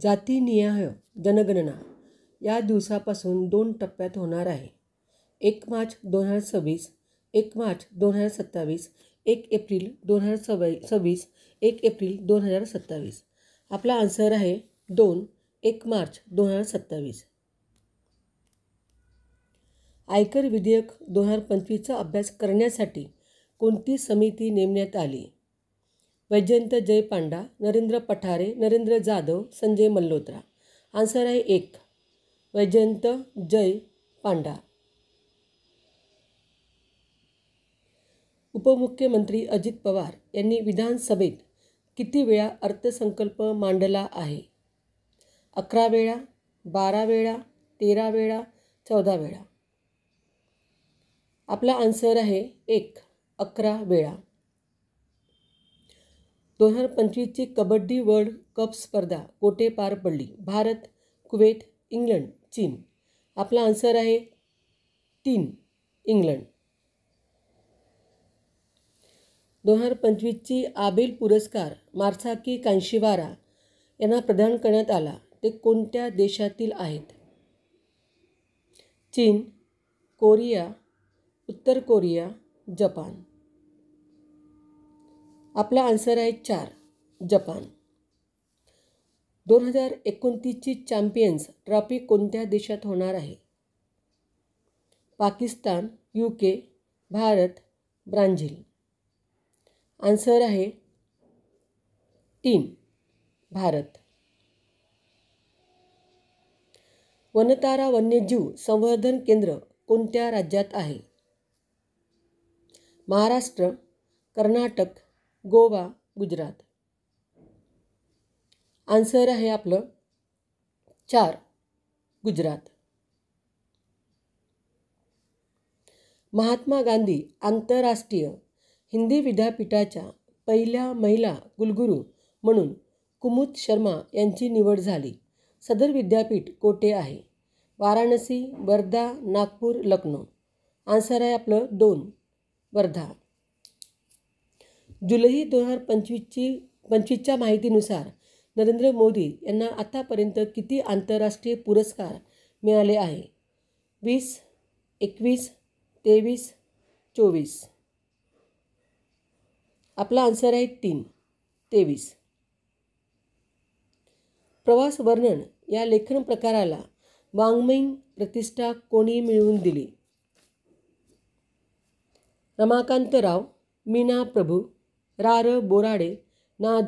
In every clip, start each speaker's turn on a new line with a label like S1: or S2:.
S1: जातीनिहाय जनगणना या दिवसापासून 2 टप्प्यात होणार आहे. 1 मार्च 2026, 1 मार्च 2027, 1 एप्रिल 2026, 1 एप्रिल 2027. आपला आन्सर आहे 2, 1 मार्च 2027. आयकर विधेयक 2025चा अभ्यास करण्यासाठी कोणती समिती नेमण्यात आली? वैजयंत जय पांडा, नरेंद्र पठारे, नरेंद्र जाधव, संजय मल्होत्रा. आन्सर आहे 1, वैजयंत जय पांडा. उपमुख्यमंत्री अजित पवार यांनी विधानसभेत किती वेळा अर्थसंकल्प मांडला आहे? 11 वेळा, 12 वेळा, 13 वेळा, 14 वेळा. आपला आन्सर आहे 1, 11 वेळा. 2025ची कबड्डी वर्ल्ड कप स्पर्धा कोठे पार पडली? भारत, कुवेत, इंग्लंड, चीन. आपला आन्सर आहे 3, इंग्लंड. 2025ची आबेल पुरस्कार मार्साकी कांशीवारा यांना प्रदान करण्यात आला. ते कोणत्या देशातील आहेत? चीन, कोरिया, उत्तर कोरिया, जपान. आपला आन्सर आहे 4, जपान. 2029ची चॅम्पियन्स ट्रॉफी कोणत्या देशात होणार आहे? Pakistan, UK, Bharat, Brazil. Answer आहे 3, भारत. वनतारा वन्यजीव संवर्धन केंद्र कोणत्या राज्यात आहे? महाराष्ट्र, कर्नाटक, गोवा, गुजरात. आन्सर आहे आपलं 4, गुजरात. महात्मा गांधी आंतरराष्ट्रीय हिंदी विद्यापीठाच्या पहिल्या महिला कुलगुरू म्हणून कुमुद शर्मा यांची निवड झाली. सदर विद्यापीठ कोठे आहे? वाराणसी, वर्धा, नागपूर, लखनौ. आन्सर आहे आपलं 2, वर्धा. जुलै 2025च्या माहितीनुसार नरेंद्र मोदी यांना आतापर्यंत किती आंतरराष्ट्रीय पुरस्कार मिळाले आहे? 20, 21, 23, 24. आपला आन्सर आहे 3, 23. प्रवास वर्णन या लेखन प्रकाराला वाङ्मयीन प्रतिष्ठा कोणी मिळवून दिली? रमाकांतराव, मीना प्रभू, रा. बोराडे, ना.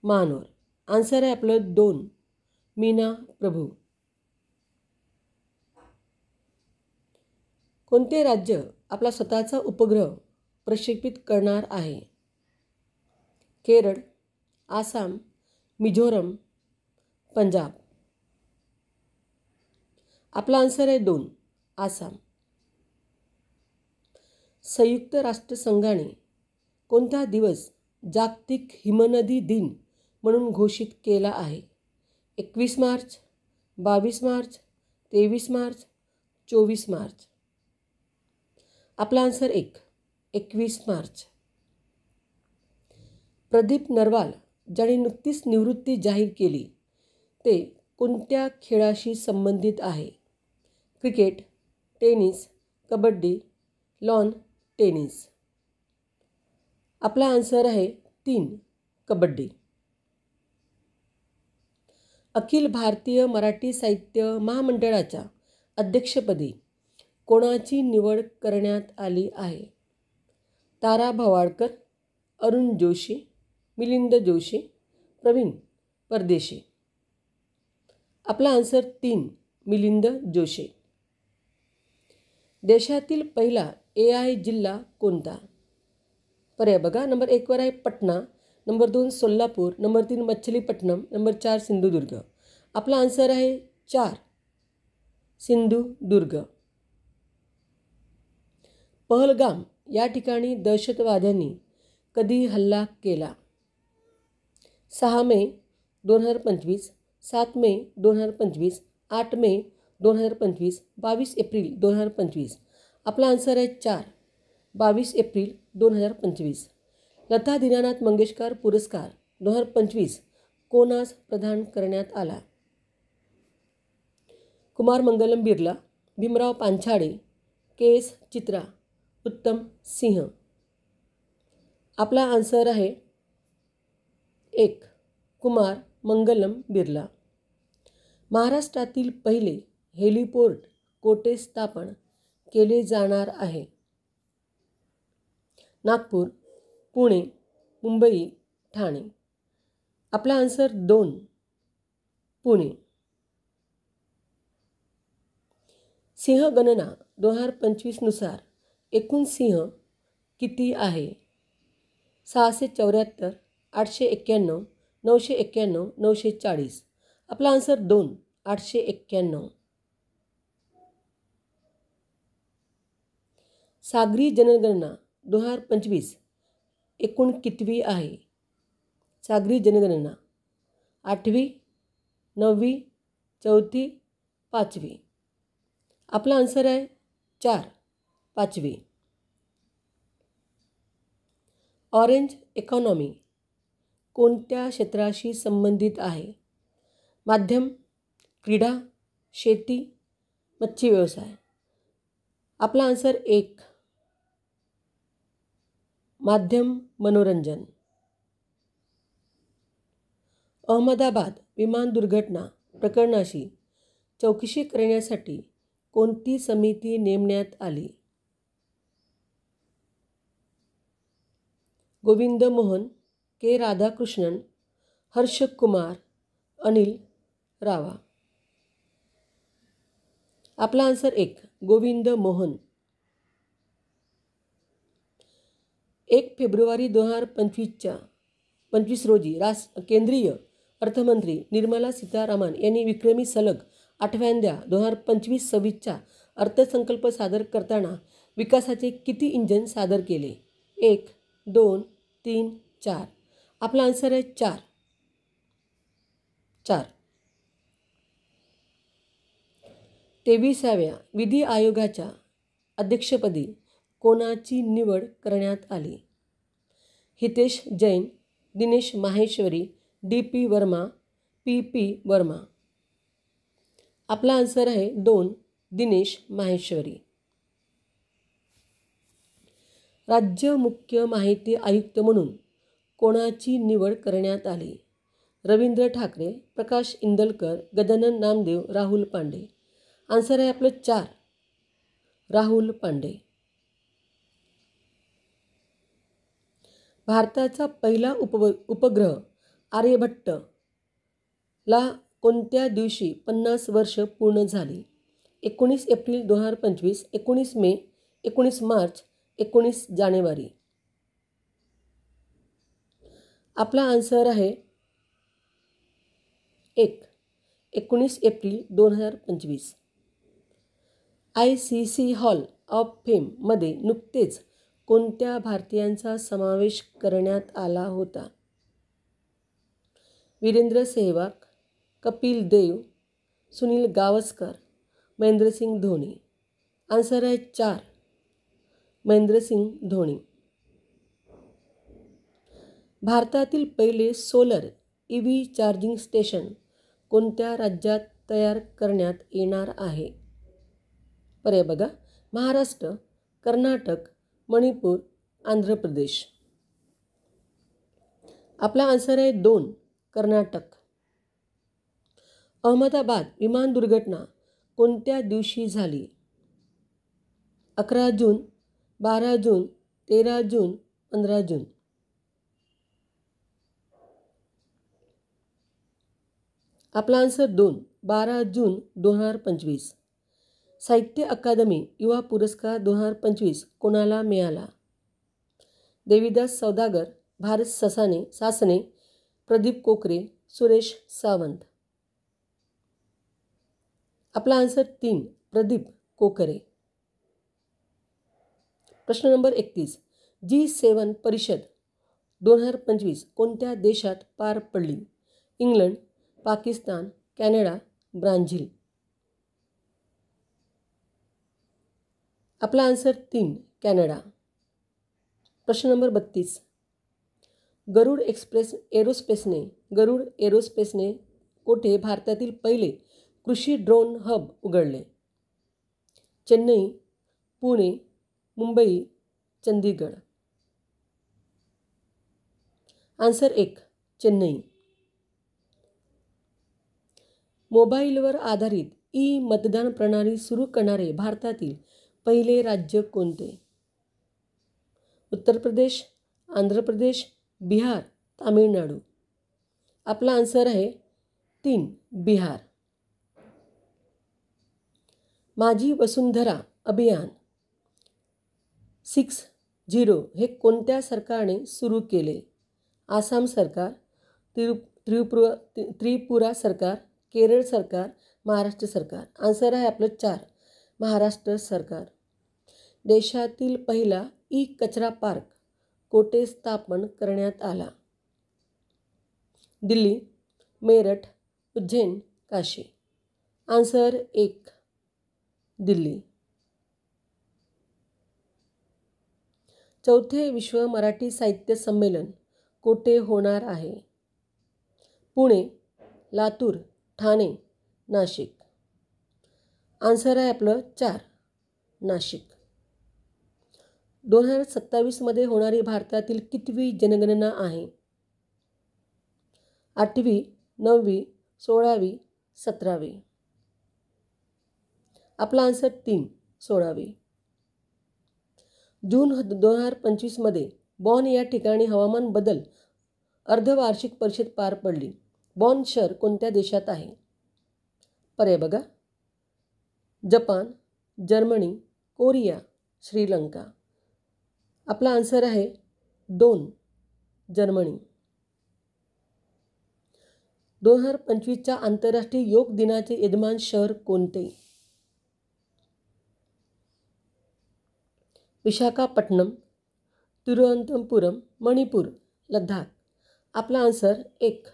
S1: महानोर. आन्सर आहे आपलं 2, मीना प्रभू. कोणते राज्य आपला स्वतःचा उपग्रह प्रक्षेपित करणार आहे? केरळ, आसाम, मिझोरम, पंजाब. आपला आन्सर आहे 2, आसाम. संयुक्त राष्ट्रसंघाने कोणता दिवस जागतिक हिमनदी दिन म्हणून घोषित केला आहे? 21 मार्च, 22 मार्च, 23 मार्च, 24 मार्च. आपला आन्सर 1, 21 मार्च. प्रदीप नरवाल ज्याने नुकतीच निवृत्ती जाहीर केली ते कोणत्या खेळाशी संबंधित आहे? Cricket, tennis, kabaddi, lawn tennis. आपला आन्सर आहे 3, कबड्डी. अखिल भारतीय मराठी साहित्य महामंडळाच्या अध्यक्षपदी कोणाची निवड करण्यात आली आहे? तारा भवाडकर, अरुण जोशी, मिलिंद जोशी, प्रवीण परदेशी. आपला आन्सर 3, मिलिंद जोशी. देशातील पहिला AI जिल्हा कोणता? पर्याय बघा. नंबर 1 वर आहे Patna, number 2 Solapur, number 3 Machilipatnam, number 4 Sindhudurg. आपला आन्सर आहे 4, सिंधुदुर्ग. पहलगाम या ठिकाणी दहशतवाद्यांनी कधी हल्ला केला? 6 मे 2025, 7 मे 2025, 8 मे 2025, 22 एप्रिल 2025. आपला आन्सर आहे 4, 22 एप्रिल 2025. लता दीनानाथ मंगेशकर पुरस्कार 2025 कोणास प्रदान करण्यात आला? कुमार मंगलम बिर्ला, भीमराव पांचाळे, के एस चित्रा, उत्तम सिंह. आपला आन्सर आहे 1. कुमार मंगलम बिर्ला. महाराष्ट्रातील पहिले हेलिपोर्ट कोठे स्थापन केले जाणार आहे? नागपूर, पुणे, मुंबई, ठाणे. आपला आन्सर 2. पुणे. सिंहगणना 2025 नुसार एकूण सिंह किती आहे? 674, 891, 991, 940. आपला आन्सर 2. 891. सागरी जनगणना 2025 एकूण कितवी आहे? सागरी जनगणना 8वी, 9वी, 4थी, 5वी. आपला आन्सर आहे 4. 5वी. ऑरेंज इकॉनॉमी कोणत्या क्षेत्राशी संबंधित आहे? माध्यम, क्रीडा, शेती, मच्छी व्यवसाय. आपला आन्सर 1. माध्यम मनोरंजन. अहमदाबाद विमान दुर्घटना प्रकरणाशी चौकशी करण्यासाठी कोणती समिती नेमण्यात आली? गोविंद मोहन, के राधाकृष्णन, हर्ष कुमार, अनिल रावा. आपला आन्सर 1. गोविंद मोहन. 1 फेब्रुवारी 2025 रोजी केंद्रीय अर्थमंत्री निर्मला सीतारामन यांनी विक्रमी सलग 8व्यांदा 2025-26चा अर्थसंकल्प सादर करताना विकासाचे किती इंजन सादर केले? 1, 2, 3, 4. आपला आन्सर आहे 4. 4. 23व्या विधी आयोगाच्या अध्यक्षपदी कोणाची निवड करण्यात आली? Hitesh Jain, Dinesh Maheshwari, DP Verma, PP Verma. आपला आन्सर आहे 2. दिनेश माहेश्वरी. राज्य मुख्य माहिती आयुक्त म्हणून कोणाची निवड करण्यात आली? रवींद्र ठाकरे, प्रकाश इंदलकर, गजानन नामदेव, राहुल पांडे. आन्सर आहे आपलं 4. राहुल पांडे. भारताचा पहिला उपग्रह आर्यभट्ट ला कोणत्या दिवशी 50 वर्ष पूर्ण झाली? 19 एप्रिल 2025, 19 मे, 19 मार्च, 19 जानेवारी. आपला आन्सर आहे 1. 19 एप्रिल 2025. ICC हॉल ऑफ फेममध्ये नुकतेच कोणत्या भारतीयांचा समावेश करण्यात आला होता? वीरेंद्र सेहवाग, कपिल देव, सुनील गावस्कर, महेंद्रसिंग धोनी. आन्सर आहे 4. महेंद्रसिंग धोनी. भारतातील पहिले सोलर EV चार्जिंग स्टेशन कोणत्या राज्यात तयार करण्यात येणार आहे? पर्याय बघा. महाराष्ट्र, कर्नाटक, मणिपूर, आंध्र प्रदेश. आपला आन्सर आहे 2. कर्नाटक. अहमदाबाद विमान दुर्घटना कोणत्या दिवशी झाली? 11 जून, 12 जून, 13 जून, 15 जून. आपला आन्सर 2. 12 जून 2025. साहित्य अकादमी युवा पुरस्कार 2025 कोणाला मिळाला? देवीदास सौदागर, भारत सासने, प्रदीप कोकरे, सुरेश सावंत. आपला आन्सर 3. प्रदीप कोकरे. प्रश्न नंबर 31. G7 परिषद 2025 कोणत्या देशात पार पडली? England, Pakistan, Canada, Brazil. आपला आन्सर 3. कॅनडा. प्रश्न नंबर 32. गरुड एक्सप्रेस एरोस्पेसने गरुड एरोस्पेसने कोठे भारतातील पहिले कृषी ड्रोन हब उघडले? चेन्नई, पुणे, मुंबई, चंदीगड. आन्सर 1 चेन्नई. मोबाईलवर आधारित ई मतदान प्रणाली सुरू करणारे भारतातील पहिले राज्य कोणते? उत्तर प्रदेश, आंध्र प्रदेश, बिहार, तामिळनाडू. आपला आन्सर आहे 3 बिहार. माझी वसुंधरा अभियान 6.0 हे कोणत्या सरकारने सुरू केले? आसाम सरकार, त्रिपुरा सरकार, केरळ सरकार, महाराष्ट्र सरकार. आन्सर आहे आपलं 4 महाराष्ट्र सरकार. देशातील पहिला ई कचरा पार्क कोठे स्थापन करण्यात आला? दिल्ली, मेरठ, उज्जैन, काशी. आन्सर 1 दिल्ली. चौथे विश्व मराठी साहित्य संमेलन कोठे होणार आहे? पुणे, लातूर, ठाणे, नाशिक. आन्सर आहे आपलं 4 नाशिक. 2027 होणारी भारतातील कितवी जनगणना आहे? 8वी, 9वी, 16वी, 17वी. आपला आन्सर 3 16वी. जून 2025 बॉन या ठिकाणी हवामान बदल अर्धवार्षिक परिषद पार पडली. बॉन शहर कोणत्या देशात आहे? पर्याय बघा. Japan, Germany, Korea, Sri Lanka. आपला आन्सर आहे 2 जर्मनी. 2025 आंतरराष्ट्रीय योग दिनाचे यजमान शहर कोणते? विशाखापट्टणम, तिरुवनंतपुरम, मणिपूर, लडाख. आपला आन्सर 1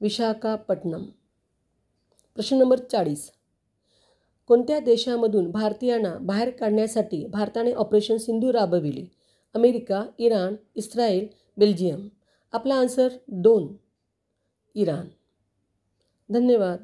S1: विशाखापट्टणम. प्रश्न नंबर 40. कोणत्या देशामधून भारतीयांना बाहेर काढण्यासाठी भारताने ऑपरेशन सिंधू राबविले? America, Iran, Israel, Belgium. आपला आन्सर 2 इराण. धन्यवाद.